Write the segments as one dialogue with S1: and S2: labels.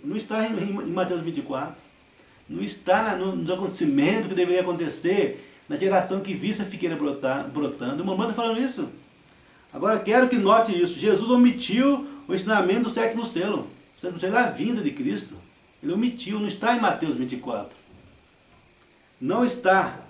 S1: Não está em Mateus 24. Não está nos acontecimentos que deveria acontecer na geração que visse a figueira brotando. O mamãe está falando isso. Agora quero que note isso. Jesus omitiu o ensinamento do sétimo selo. O sétimo selo é a vinda de Cristo. Ele omitiu, não está em Mateus 24. Não está.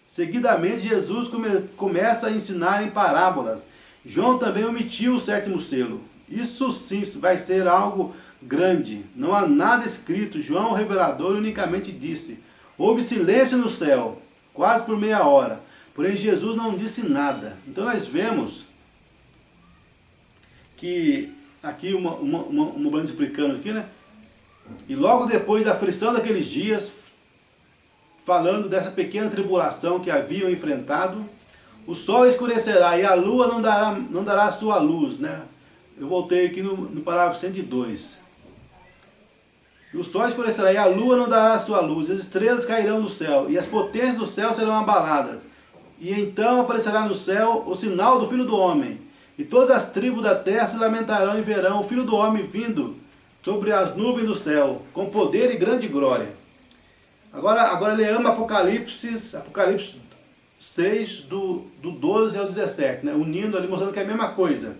S1: Seguidamente Jesus começa a ensinar em parábolas. João também omitiu o sétimo selo. Isso sim vai ser algo grande. Não há nada escrito. João, o revelador, unicamente disse: houve silêncio no céu, quase por meia hora. Porém Jesus não disse nada. Então nós vemos que aqui uma banda explicando aqui, né? E logo depois da aflição daqueles dias, falando dessa pequena tribulação que haviam enfrentado, o sol escurecerá e a lua não dará a sua luz, né? Eu voltei aqui no parágrafo 102. E o sol escurecerá e a lua não dará a sua luz, as estrelas cairão do céu e as potências do céu serão abaladas. E então aparecerá no céu o sinal do Filho do Homem. E todas as tribos da terra se lamentarão e verão o Filho do Homem vindo sobre as nuvens do céu, com poder e grande glória. Agora ele ama Apocalipse 6, do 12 ao 17, né? Unindo ali, mostrando que é a mesma coisa.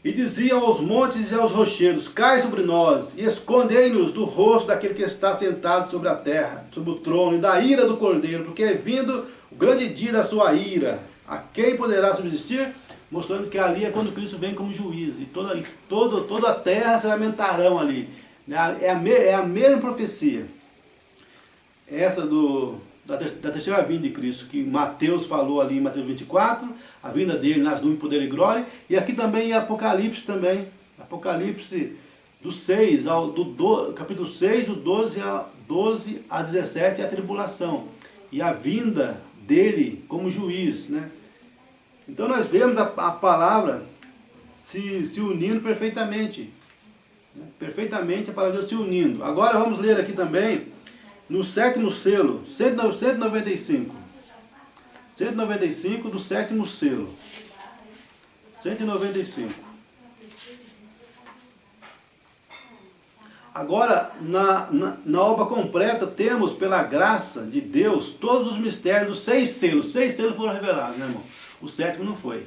S1: E dizia aos montes e aos rochedos: cai sobre nós, e escondei-nos do rosto daquele que está sentado sobre a terra, sobre o trono, e da ira do Cordeiro, porque é vindo o grande dia da sua ira. A quem poderá subsistir? Mostrando que ali é quando Cristo vem como juiz, e toda a terra se lamentarão ali. É a mesma profecia. Essa da terceira vinda de Cristo, que Mateus falou ali em Mateus 24, a vinda dele nas nuvens, poder e glória, e aqui também em Apocalipse também, Apocalipse do 6 capítulo 6, do 12 a 17, é a tribulação, e a vinda dele como juiz, né? Então nós vemos a palavra se unindo perfeitamente, né? Perfeitamente a palavra de Deus se unindo. Agora vamos ler aqui também, no sétimo selo, 195. 195 do sétimo selo. 195. Agora, na obra completa, temos, pela graça de Deus, todos os mistérios dos 6 selos. 6 selos foram revelados, né, irmão? O sétimo não foi.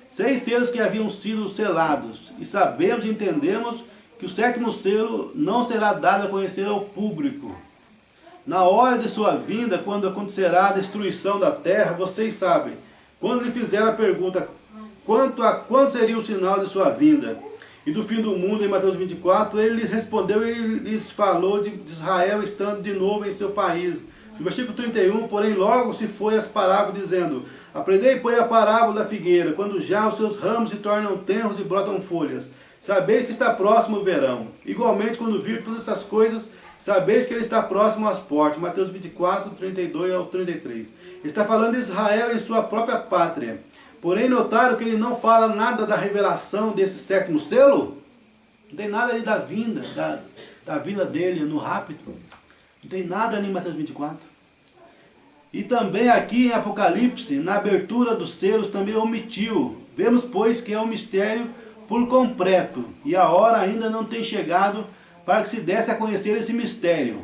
S1: 6 selos que haviam sido selados. E sabemos e entendemos que o sétimo selo não será dado a conhecer ao público. Na hora de sua vinda, quando acontecerá a destruição da terra, vocês sabem. Quando lhe fizeram a pergunta, quando seria o sinal de sua vinda e do fim do mundo, em Mateus 24, ele lhes respondeu e ele lhes falou de Israel estando de novo em seu país. No versículo 31, porém, logo se foi as parábolas, dizendo: aprendei, pois, a parábola da figueira, quando já os seus ramos se tornam tenros e brotam folhas. Sabeis que está próximo o verão. Igualmente, quando vir todas essas coisas, sabeis que ele está próximo às portas. Mateus 24, 32 ao 33. Está falando de Israel em sua própria pátria. Porém, notaram que ele não fala nada da revelação desse sétimo selo? Não tem nada ali da vinda, da vinda dele no rapto. Não tem nada ali em Mateus 24. E também aqui em Apocalipse, na abertura dos selos, também omitiu. Vemos, pois, que é um mistério por completo, e a hora ainda não tem chegado para que se desse a conhecer esse mistério.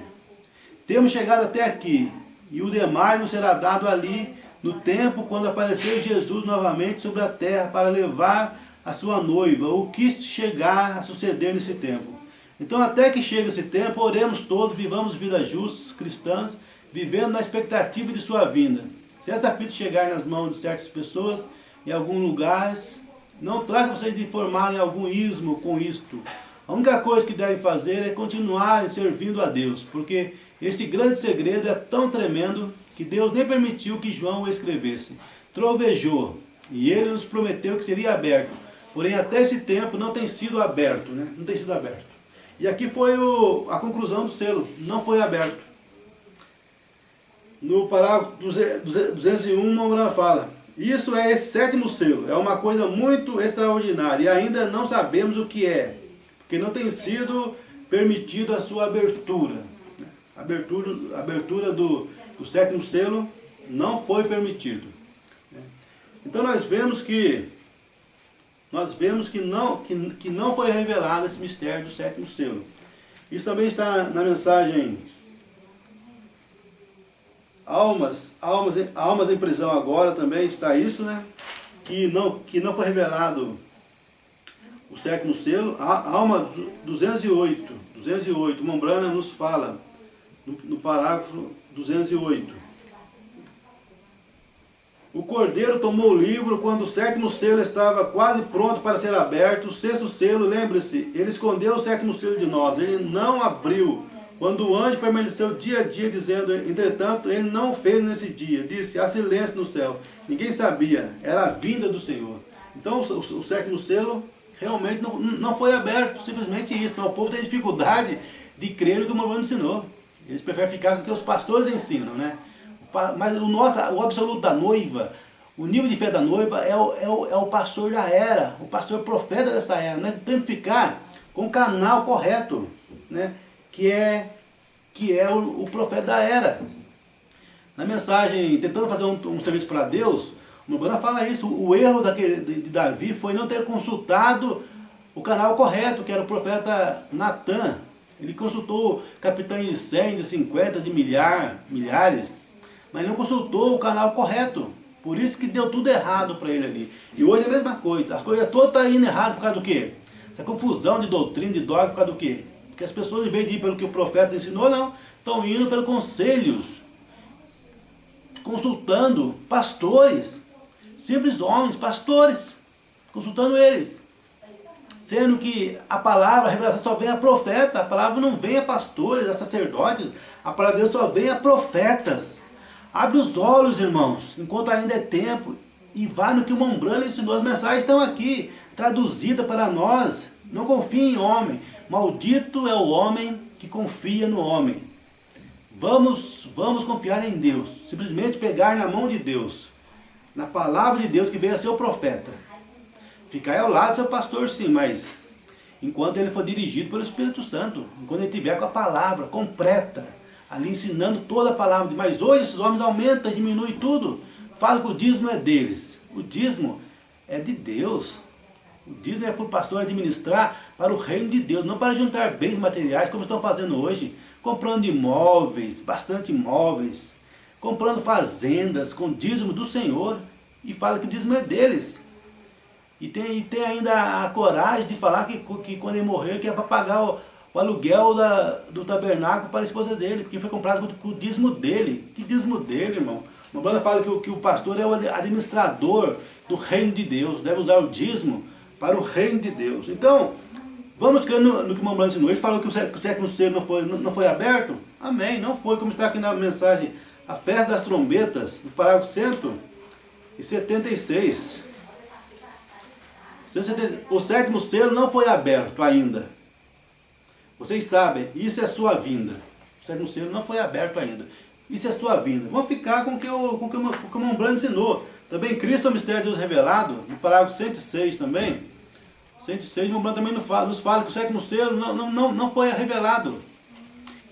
S1: Temos chegado até aqui, e o demais nos será dado ali, no tempo quando aparecer Jesus novamente sobre a terra para levar a sua noiva, o que chegar a suceder nesse tempo. Então, até que chegue esse tempo, oremos todos, vivamos vidas justas, cristãs, vivendo na expectativa de sua vinda. Se essa fita chegar nas mãos de certas pessoas, em alguns lugares, não trate vocês de formarem algum ismo com isto. A única coisa que devem fazer é continuarem servindo a Deus, porque esse grande segredo é tão tremendo que Deus nem permitiu que João o escrevesse. Trovejou, e ele nos prometeu que seria aberto. Porém, até esse tempo não tem sido aberto, né? Não tem sido aberto. E aqui foi a conclusão do selo, não foi aberto. No parágrafo 201, Moura fala: isso é esse sétimo selo, é uma coisa muito extraordinária, e ainda não sabemos o que é, porque não tem sido permitida a sua abertura. A abertura do sétimo selo não foi permitido. Então nós vemos que nós vemos que não foi revelado esse mistério do sétimo selo. Isso também está na mensagem Almas em prisão agora, também está isso, né? Que não foi revelado o sétimo selo. A alma 208, Mombrana nos fala, no parágrafo 208. O cordeiro tomou o livro quando o sétimo selo estava quase pronto para ser aberto. O sexto selo, lembre-se, ele escondeu o sétimo selo de nós, ele não abriu. Quando o anjo permaneceu dia a dia dizendo, entretanto, ele não fez nesse dia. Disse, há silêncio no céu. Ninguém sabia, era a vinda do Senhor. Então o sétimo selo realmente não foi aberto, simplesmente isso. Então, o povo tem dificuldade de crer no que o Mormon ensinou. Eles preferem ficar com o que os pastores ensinam, né? Mas o absoluto da noiva, o nível de fé da noiva é o pastor da era, o pastor profeta dessa era. Nós temos que ficar com o canal correto, né? que é o profeta da era. Na mensagem, tentando fazer um serviço para Deus, o Mormon fala isso, o erro de Davi foi não ter consultado o canal correto, que era o profeta Natan. Ele consultou capitães de 100, de 50, de milhares, mas não consultou o canal correto. Por isso que deu tudo errado para ele ali. E hoje é a mesma coisa, as coisas todas estão indo errado por causa do quê? Essa confusão de doutrina, de dogma, por causa do quê? Porque as pessoas, em vez de ir pelo que o profeta ensinou, não, estão indo pelos conselhos, consultando pastores, simples homens, pastores, consultando eles. Sendo que a palavra, a revelação só vem a profeta, a palavra não vem a pastores, a sacerdotes, a palavra de Deus só vem a profetas. Abre os olhos, irmãos, enquanto ainda é tempo, e vá no que o Mombrana ensinou. As mensagens estão aqui, traduzidas para nós. Não confie em homem. Maldito é o homem que confia no homem. Vamos confiar em Deus. Simplesmente pegar na mão de Deus, na palavra de Deus que veio a ser o profeta. Ficar ao lado do seu pastor, sim, mas enquanto ele for dirigido pelo Espírito Santo, enquanto ele estiver com a palavra completa, ali ensinando toda a palavra. Mas hoje esses homens aumentam, diminuem tudo. Falam que o dízimo é deles. O dízimo é de Deus. O dízimo é para o pastor administrar para o reino de Deus, não para juntar bens materiais, como estão fazendo hoje. Comprando imóveis, bastante imóveis, comprando fazendas com dízimo do Senhor. E fala que o dízimo é deles. E tem ainda a coragem de falar que quando ele morrer, que é para pagar o aluguel do tabernáculo para a esposa dele, porque foi comprado com o dízimo dele. Que dízimo dele, irmão? Uma banda fala que o pastor é o administrador do reino de Deus, deve usar o dízimo para o reino de Deus. Então, vamos crer no que o Mormon ensinou. Ele falou que o sétimo selo não foi aberto? Amém, não foi, como está aqui na mensagem, a festa das trombetas, no parágrafo 176. O sétimo selo não foi aberto ainda. Vocês sabem, isso é sua vinda. O sétimo selo não foi aberto ainda. Isso é sua vinda. Vamos ficar com o que o Mombrana ensinou. Também Cristo é o mistério de Deus revelado, no parágrafo 106 também. 106, o Mombrana também nos fala que o sétimo selo não foi revelado.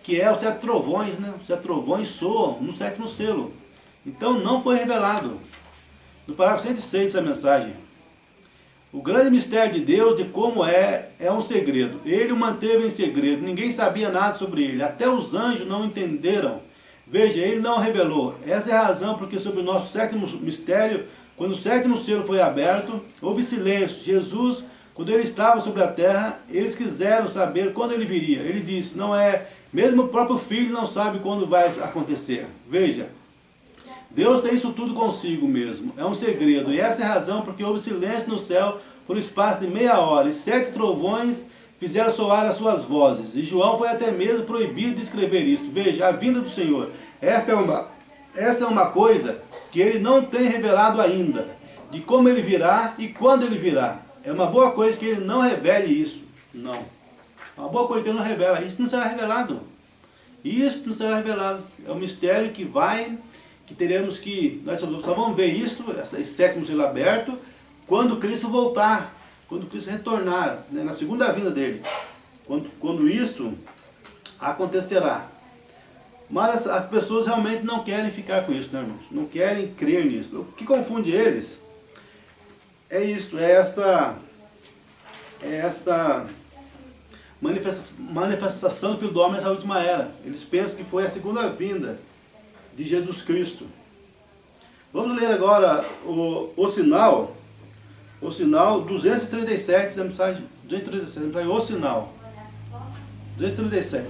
S1: Que é os 7 trovões, né? Os 7 trovões soam no sétimo selo. Então não foi revelado. No parágrafo 106 dessa mensagem. O grande mistério de Deus, de como é um segredo. Ele o manteve em segredo, ninguém sabia nada sobre ele, até os anjos não entenderam. Veja, ele não revelou. Essa é a razão porque sobre o nosso sétimo mistério, quando o sétimo selo foi aberto, houve silêncio. Jesus, quando ele estava sobre a terra, eles quiseram saber quando ele viria. Ele disse, não é, mesmo o próprio filho não sabe quando vai acontecer. Veja, Deus tem isso tudo consigo mesmo, é um segredo, e essa é a razão porque houve silêncio no céu por espaço de meia hora, e 7 trovões fizeram soar as suas vozes, e João foi até mesmo proibido de escrever isso. Veja, a vinda do Senhor, essa é uma coisa que ele não tem revelado ainda, de como ele virá e quando ele virá. É uma boa coisa que ele não revele isso, não. É uma boa coisa que ele não revela, isso não será revelado. Isso não será revelado, é um mistério que teremos que, nós só vamos ver isso, esse sétimo selo aberto, quando Cristo voltar, quando Cristo retornar, né, na segunda vinda dele, quando isso acontecerá. Mas as pessoas realmente não querem ficar com isso, né, irmãos? Não querem crer nisso. O que confunde eles é isso, é é essa manifestação do Filho do Homem nessa última era. Eles pensam que foi a segunda vinda de Jesus Cristo. Vamos ler agora o sinal 237 da mensagem, 237, da mensagem, o sinal 237.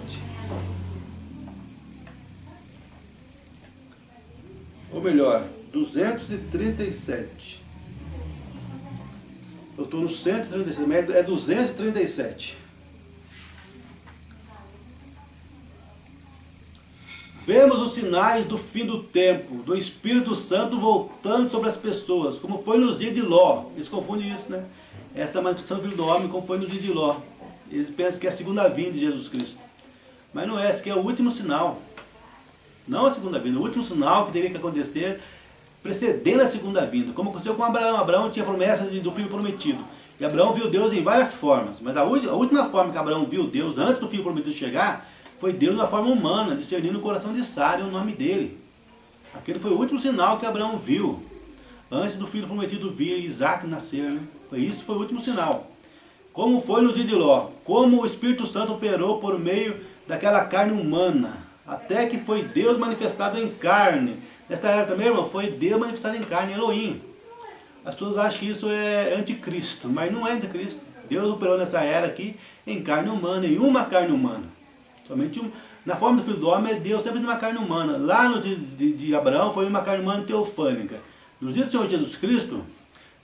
S1: Ou melhor, 237. Eu estou no 137, mas é 237. Vemos os sinais do fim do tempo, do Espírito Santo voltando sobre as pessoas, como foi nos dias de Ló. Eles confundem isso, né? Essa manifestação do Filho do Homem, como foi nos dias de Ló. Eles pensam que é a segunda vinda de Jesus Cristo. Mas não é, esse que é o último sinal. Não a segunda vinda, o último sinal que teria que acontecer precedendo a segunda vinda. Como aconteceu com Abraão. Abraão tinha promessa do filho prometido. E Abraão viu Deus em várias formas. Mas a última forma que Abraão viu Deus antes do filho prometido chegar foi Deus na forma humana, discernindo o coração de Sara e o nome dele. Aquele foi o último sinal que Abraão viu. Antes do filho prometido vir Isaac nascer. Né? Isso foi o último sinal. Como foi no dia de Ló. Como o Espírito Santo operou por meio daquela carne humana. Até que foi Deus manifestado em carne. Nesta era também, irmão, foi Deus manifestado em carne, Elohim. As pessoas acham que isso é anticristo, mas não é anticristo. Deus operou nessa era aqui em carne humana, em uma carne humana. Somente na forma do Filho do Homem é Deus sempre numa carne humana. Lá no dia de Abraão foi uma carne humana teofânica. No dia do Senhor Jesus Cristo,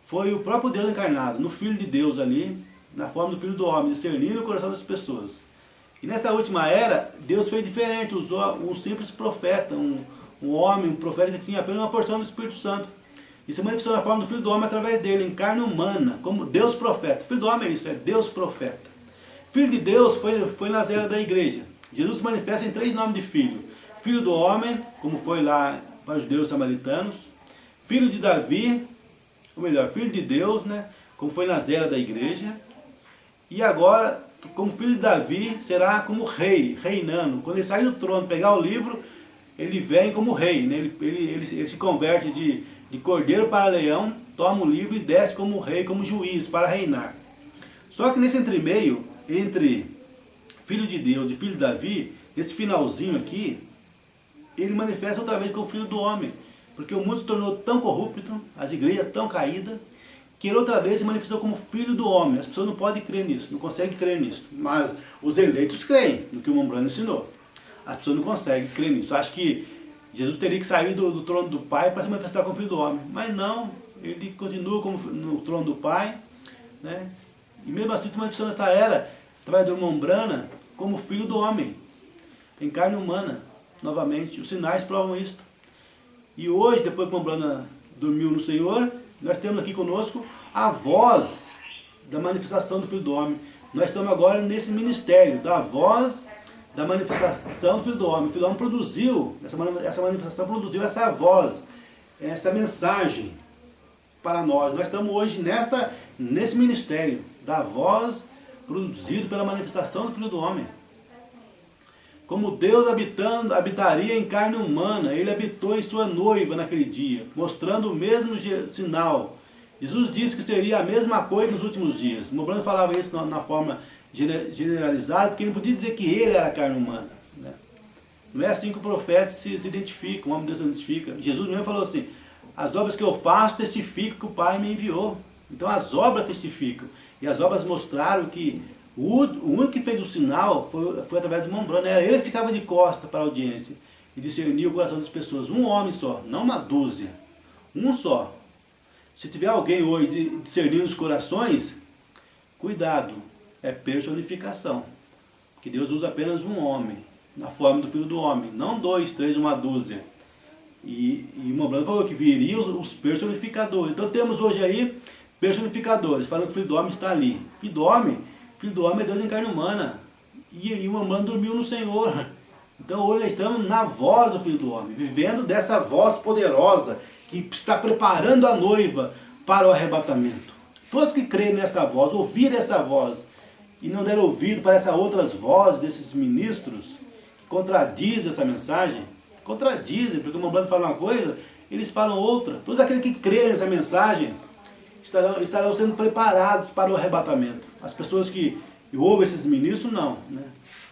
S1: foi o próprio Deus encarnado, no Filho de Deus ali, na forma do Filho do Homem, discernindo o coração das pessoas. E nessa última era, Deus fez diferente, usou um simples profeta, um homem, um profeta que tinha apenas uma porção do Espírito Santo. E se manifestou na forma do Filho do Homem através dele, em carne humana, como Deus profeta. O Filho do Homem é isso, é Deus profeta. Filho de Deus foi nas eras da igreja. Jesus se manifesta em 3 nomes de filho. Filho do homem, como foi lá para os judeus samaritanos. Filho de Davi, ou melhor, filho de Deus, né? Como foi nas eras da igreja. E agora, como filho de Davi, será como rei, reinando. Quando ele sai do trono, pegar o livro, ele vem como rei. Né? Ele se converte de cordeiro para leão, toma o livro e desce como rei, como juiz, para reinar. Só que nesse entremeio, entre filho de Deus e filho de Davi, esse finalzinho aqui, ele manifesta outra vez como filho do homem. Porque o mundo se tornou tão corrupto, as igrejas tão caídas, que ele outra vez se manifestou como filho do homem. As pessoas não podem crer nisso, não conseguem crer nisso. Mas os eleitos creem no que o Mombrano ensinou. As pessoas não conseguem crer nisso. Acho que Jesus teria que sair do trono do Pai para se manifestar como filho do homem. Mas não, ele continua como no trono do Pai, né? E mesmo assim se manifestou nessa era, através do Mombrana, como filho do homem, em carne humana, novamente. Os sinais provam isso. E hoje, depois que o Mombrana dormiu no Senhor, nós temos aqui conosco a voz da manifestação do Filho do Homem. Nós estamos agora nesse ministério da voz da manifestação do Filho do Homem. O Filho do Homem produziu, essa manifestação produziu essa voz, essa mensagem para nós. Nós estamos hoje nesse ministério da voz produzido pela manifestação do Filho do Homem. Como Deus habitaria em carne humana, Ele habitou em sua noiva naquele dia, mostrando o mesmo sinal. Jesus disse que seria a mesma coisa nos últimos dias. O Mombrano falava isso na forma generalizada, porque ele não podia dizer que Ele era a carne humana. Né? Não é assim que o profeta se identifica, o homem de Deus se identifica. Jesus mesmo falou assim, as obras que eu faço testificam que o Pai me enviou. Então as obras testificam. E as obras mostraram que o único que fez o sinal foi através do Mombrano. Era ele que ficava de costa para a audiência e discernia o coração das pessoas. Um homem só, não uma dúzia. Um só. Se tiver alguém hoje discernindo os corações, cuidado, é personificação. Porque Deus usa apenas um homem, na forma do Filho do Homem. Não 2, 3, uma dúzia. E o Mombrano falou que viriam os personificadores. Então temos hoje aí personificadores, falando que o Filho do Homem está ali. Filho do Homem é Deus em carne humana. E o Mombrano dormiu no Senhor. Então hoje nós estamos na voz do Filho do Homem, vivendo dessa voz poderosa, que está preparando a noiva para o arrebatamento. Todos que creem nessa voz, ouvirem essa voz, e não deram ouvido para essas outras vozes desses ministros, que contradizem essa mensagem, contradizem, porque o Mombrano fala uma coisa, eles falam outra. Todos aqueles que creem nessa mensagem estarão sendo preparados para o arrebatamento. As pessoas que ouvem esses ministros, não. Né?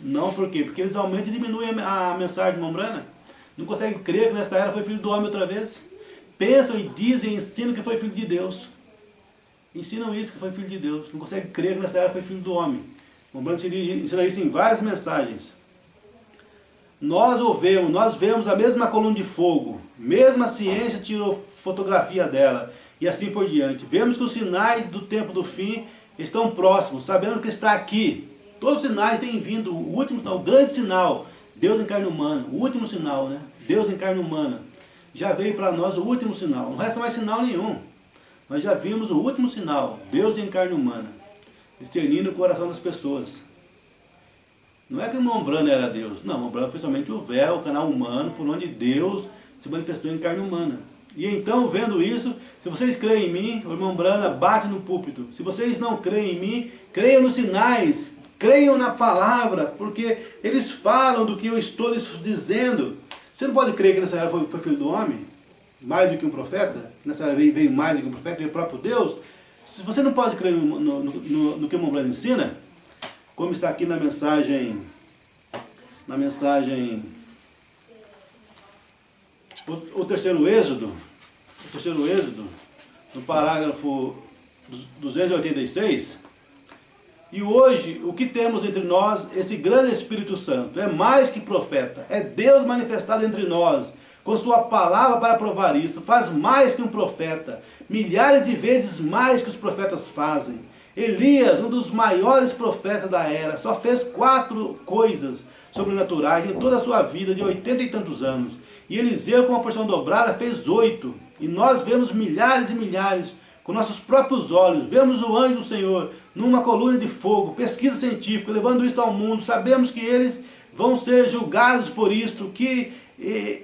S1: Não por quê? Porque eles aumentam e diminuem a mensagem de Mombrana. Não conseguem crer que nessa era foi filho do homem outra vez. Pensam e dizem, ensinam que foi filho de Deus. Ensinam isso, que foi filho de Deus. Não conseguem crer que nessa era foi filho do homem. Mombrana ensina isso em várias mensagens. Nós vemos a mesma coluna de fogo, mesma ciência tirou fotografia dela, e assim por diante. Vemos que os sinais do tempo do fim estão próximos, sabendo que está aqui. Todos os sinais têm vindo, o grande sinal, Deus em carne humana, o último sinal, né? Deus em carne humana. Já veio para nós o último sinal, não resta mais sinal nenhum. Nós já vimos o último sinal, Deus em carne humana, discernindo o coração das pessoas. Não é que o Mombrana era Deus. Não, o Mombrana foi somente o véu, o canal humano, por onde Deus se manifestou em carne humana. E então, vendo isso, se vocês creem em mim, o irmão Brana bate no púlpito. Se vocês não creem em mim, creiam nos sinais, creiam na palavra, porque eles falam do que eu estou lhes dizendo. Você não pode crer que nessa era foi filho do homem? Mais do que um profeta? Nessa era veio mais do que um profeta, veio o próprio Deus? Se você não pode crer no que o irmão Brana ensina, como está aqui na mensagem, o terceiro Êxodo, no parágrafo 286, e hoje o que temos entre nós, esse grande Espírito Santo, é mais que profeta, é Deus manifestado entre nós, com sua palavra para provar isso, faz mais que um profeta, milhares de vezes mais que os profetas fazem. Elias, um dos maiores profetas da era, só fez 4 coisas sobrenaturais em toda a sua vida de 80 e tantos anos. E Eliseu, com uma porção dobrada, fez 8. E nós vemos milhares e milhares com nossos próprios olhos. Vemos o anjo do Senhor numa coluna de fogo, pesquisa científica, levando isso ao mundo. Sabemos que eles vão ser julgados por isto, que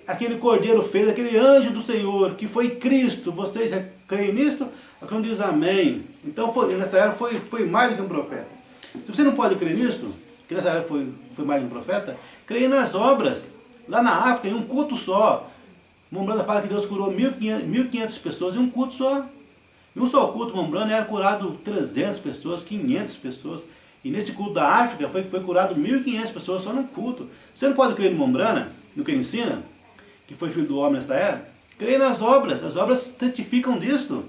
S1: aquele cordeiro fez, aquele anjo do Senhor, que foi Cristo. Vocês creem nisto? Quando diz amém. Então nessa era foi mais do que um profeta. Se você não pode crer nisso, que nessa era foi mais do que um profeta, creia nas obras. Lá na África, em um culto só. Mombrana fala que Deus curou 1.500 pessoas em um culto só. Em um só culto, Mombrana era curado 300 pessoas, 500 pessoas. E nesse culto da África foi curado 1.500 pessoas só num culto. Você não pode crer no Mombrana, no que ele ensina, que foi filho do homem nessa era? Creia nas obras. As obras testificam disto.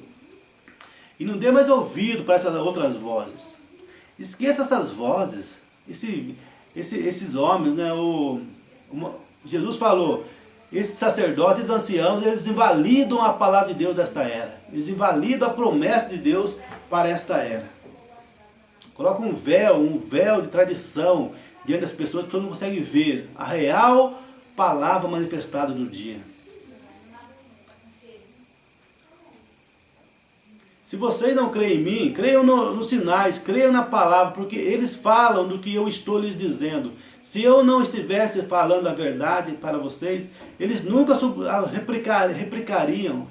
S1: E não dê mais ouvido para essas outras vozes. Esqueça essas vozes. Esses homens, né? Jesus falou, esses sacerdotes anciãos, eles invalidam a palavra de Deus desta era. Eles invalidam a promessa de Deus para esta era. Colocam um véu de tradição diante das pessoas que todo mundo consegue ver a real palavra manifestada do dia. Se vocês não creem em mim, creiam nos sinais, creiam na palavra, porque eles falam do que eu estou lhes dizendo. Se eu não estivesse falando a verdade para vocês, eles nunca replicariam.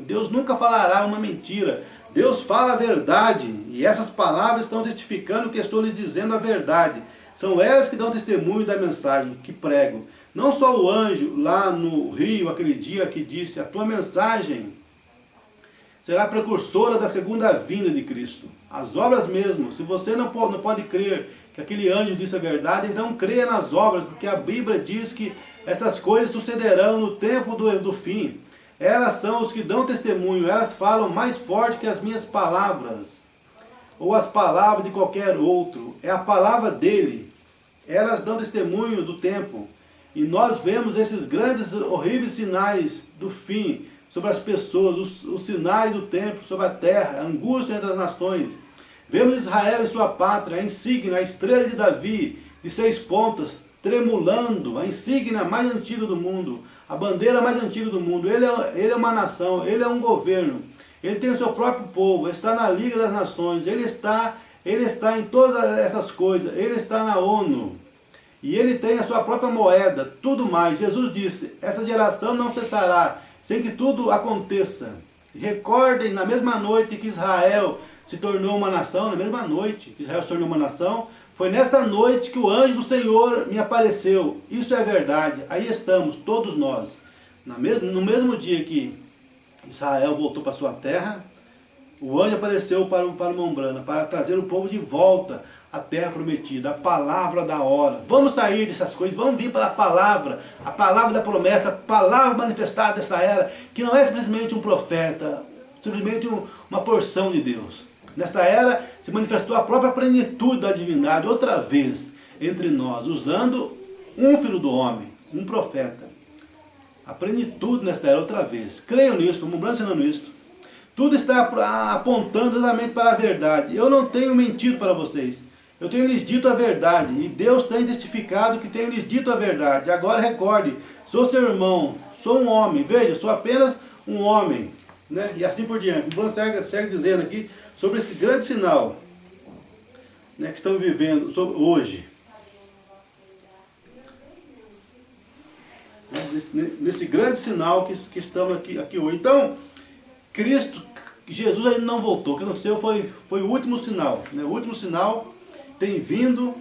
S1: Deus nunca falará uma mentira. Deus fala a verdade. E essas palavras estão testificando que estou lhes dizendo a verdade. São elas que dão testemunho da mensagem que prego. Não só o anjo lá no rio, aquele dia que disse, a tua mensagem será precursora da segunda vinda de Cristo. As obras mesmo. Se você não pode crer que aquele anjo disse a verdade, então creia nas obras, porque a Bíblia diz que essas coisas sucederão no tempo do fim. Elas são os que dão testemunho, elas falam mais forte que as minhas palavras, ou as palavras de qualquer outro. É a palavra dele. Elas dão testemunho do tempo. E nós vemos esses grandes, horríveis sinais do fim sobre as pessoas, os sinais do tempo sobre a terra, a angústia entre as nações. Vemos Israel em sua pátria, a insígnia, a estrela de Davi, de 6 pontas, tremulando, a insígnia mais antiga do mundo, a bandeira mais antiga do mundo. Ele é uma nação, ele é um governo, ele tem o seu próprio povo, ele está na Liga das Nações, ele está em todas essas coisas, ele está na ONU, e ele tem a sua própria moeda, tudo mais. Jesus disse, essa geração não cessará, sem que tudo aconteça. Recordem, na mesma noite que Israel se tornou uma nação, na mesma noite que Israel se tornou uma nação, foi nessa noite que o anjo do Senhor me apareceu. Isso é verdade. Aí estamos, todos nós, no mesmo dia que Israel voltou para sua terra, O anjo apareceu para o Mombrana, para trazer o povo de volta à terra prometida, a palavra da hora. Vamos sair dessas coisas, vamos vir para a palavra da promessa, a palavra manifestada dessa era, que não é simplesmente um profeta, simplesmente uma porção de Deus. Nesta era se manifestou a própria plenitude da divindade, outra vez, entre nós, usando um filho do homem, um profeta. A plenitude nesta era, outra vez. Creiam nisso, o Mombrana ensinando isso. Tudo está apontando exatamente para a verdade. Eu não tenho mentido para vocês. Eu tenho lhes dito a verdade. E Deus tem testificado que tenho lhes dito a verdade. Agora recorde, sou seu irmão, sou um homem. Veja, sou apenas um homem. Né? E assim por diante. O Mombrana segue dizendo aqui sobre esse grande sinal, né, que estamos vivendo hoje. Nesse grande sinal que estamos aqui hoje. Então, Jesus ainda não voltou. O que aconteceu foi o último sinal. Né? O último sinal tem vindo,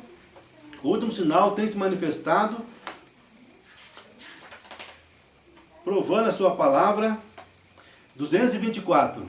S1: o último sinal tem se manifestado, provando a sua palavra. 224.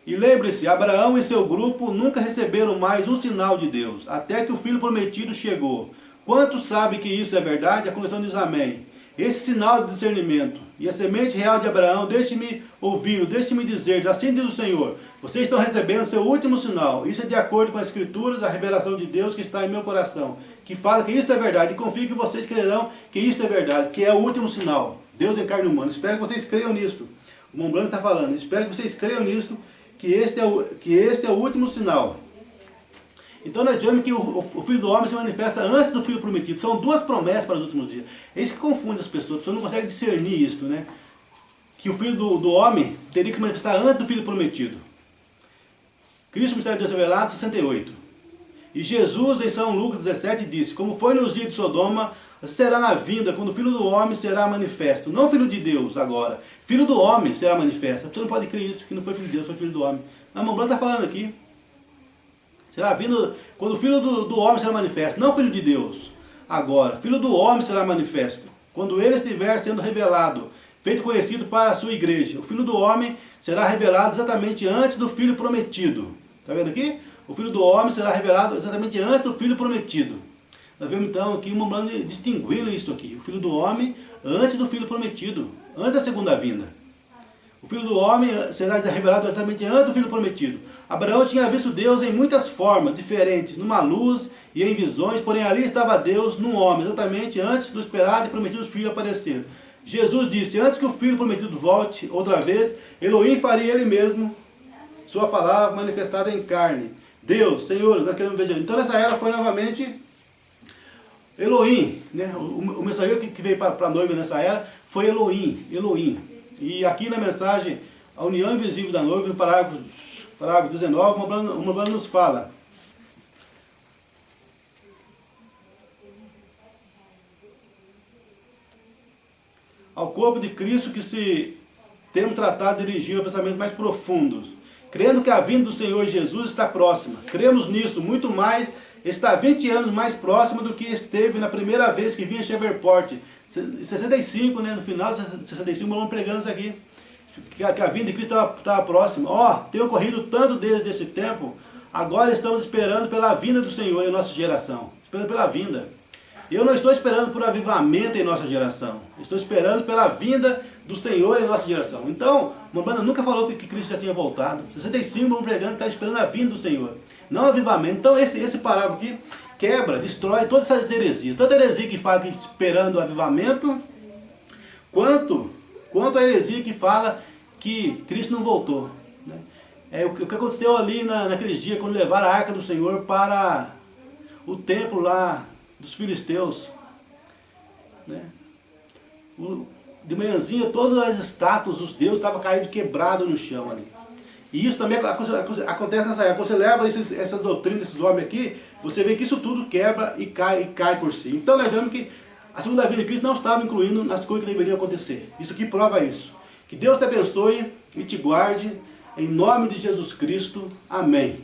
S1: E lembre-se, Abraão e seu grupo nunca receberam mais um sinal de Deus, até que o Filho prometido chegou. Quantos sabem que isso é verdade? A Convenção diz amém. Esse sinal de discernimento e a semente real de Abraão, deixe-me ouvir, deixe-me dizer, assim diz o Senhor, vocês estão recebendo seu último sinal. Isso é de acordo com as Escrituras, a revelação de Deus que está em meu coração, que fala que isso é verdade, e confio que vocês crerão que isso é verdade, que é o último sinal. Deus em carne humana. Espero que vocês creiam nisto. O Mombrana está falando, espero que vocês creiam nisto, que este é o último sinal. Então nós vemos que o Filho do Homem se manifesta antes do Filho prometido. São duas promessas para os últimos dias. É isso que confunde as pessoas. As pessoas não conseguem discernir isso, né? Que o Filho do Homem teria que se manifestar antes do Filho prometido. Cristo, mistério de Deus revelado, 68. E Jesus, em São Lucas 17, disse, como foi nos dias de Sodoma, será na vinda, quando o Filho do Homem será manifesto. Não Filho de Deus agora. Filho do Homem será manifesto. Você não pode crer isso, que não foi Filho de Deus, foi Filho do Homem. Não, o Mombrana está falando aqui. Será vindo quando o Filho do Homem será manifesto, não Filho de Deus. Agora, Filho do Homem será manifesto, quando ele estiver sendo revelado, feito conhecido para a sua igreja. O Filho do Homem será revelado exatamente antes do Filho prometido. Está vendo aqui? O Filho do Homem será revelado exatamente antes do Filho prometido. Nós vemos então aqui o Mombrana distinguindo isso aqui. O Filho do Homem antes do Filho prometido, antes da segunda vinda. O Filho do Homem será revelado exatamente antes do Filho prometido. Abraão tinha visto Deus em muitas formas diferentes, numa luz e em visões, porém ali estava Deus num homem, exatamente antes do esperado e prometido Filho aparecer. Jesus disse, antes que o Filho prometido volte outra vez, Elohim faria ele mesmo sua palavra manifestada em carne. Deus, Senhor, nós queremos ver Jesus. Então nessa era foi novamente Elohim, né? O mensageiro que veio para a noiva nessa era foi Elohim. E aqui na mensagem, a união invisível da noiva, no parágrafo 19, o Mombrana nos fala. Ao corpo de Cristo que se temos tratado de dirigir a pensamentos mais profundos, crendo que a vinda do Senhor Jesus está próxima. Cremos nisso, muito mais, está 20 anos mais próxima do que esteve na primeira vez que vinha a Shreveport. 65, né, no final de 65, vamos pregando isso aqui. Que a vinda de Cristo estava próxima. Tem ocorrido tanto desde esse tempo, agora estamos esperando pela vinda do Senhor em nossa geração. Esperando pela vinda. Eu não estou esperando por avivamento em nossa geração. Estou esperando pela vinda do Senhor em nossa geração. Então, Mombrana nunca falou que Cristo já tinha voltado. 65, vamos pregando, está esperando a vinda do Senhor. Não avivamento. Então, esse parágrafo aqui quebra, destrói todas essas heresias. Toda heresia que fala que esperando o avivamento, quanto a heresia que fala que Cristo não voltou. Né? É o que aconteceu ali naqueles dias, quando levaram a arca do Senhor para o templo lá dos filisteus. Né? De manhãzinha, todas as estátuas, os deuses estavam caídos quebrados no chão ali. E isso também acontece nessa época. Você leva essas doutrinas, esses homens aqui, você vê que isso tudo quebra e cai por si. Então nós vemos que a segunda vinda de Cristo não estava incluindo nas coisas que deveriam acontecer. Isso aqui prova isso. Que Deus te abençoe e te guarde. Em nome de Jesus Cristo. Amém.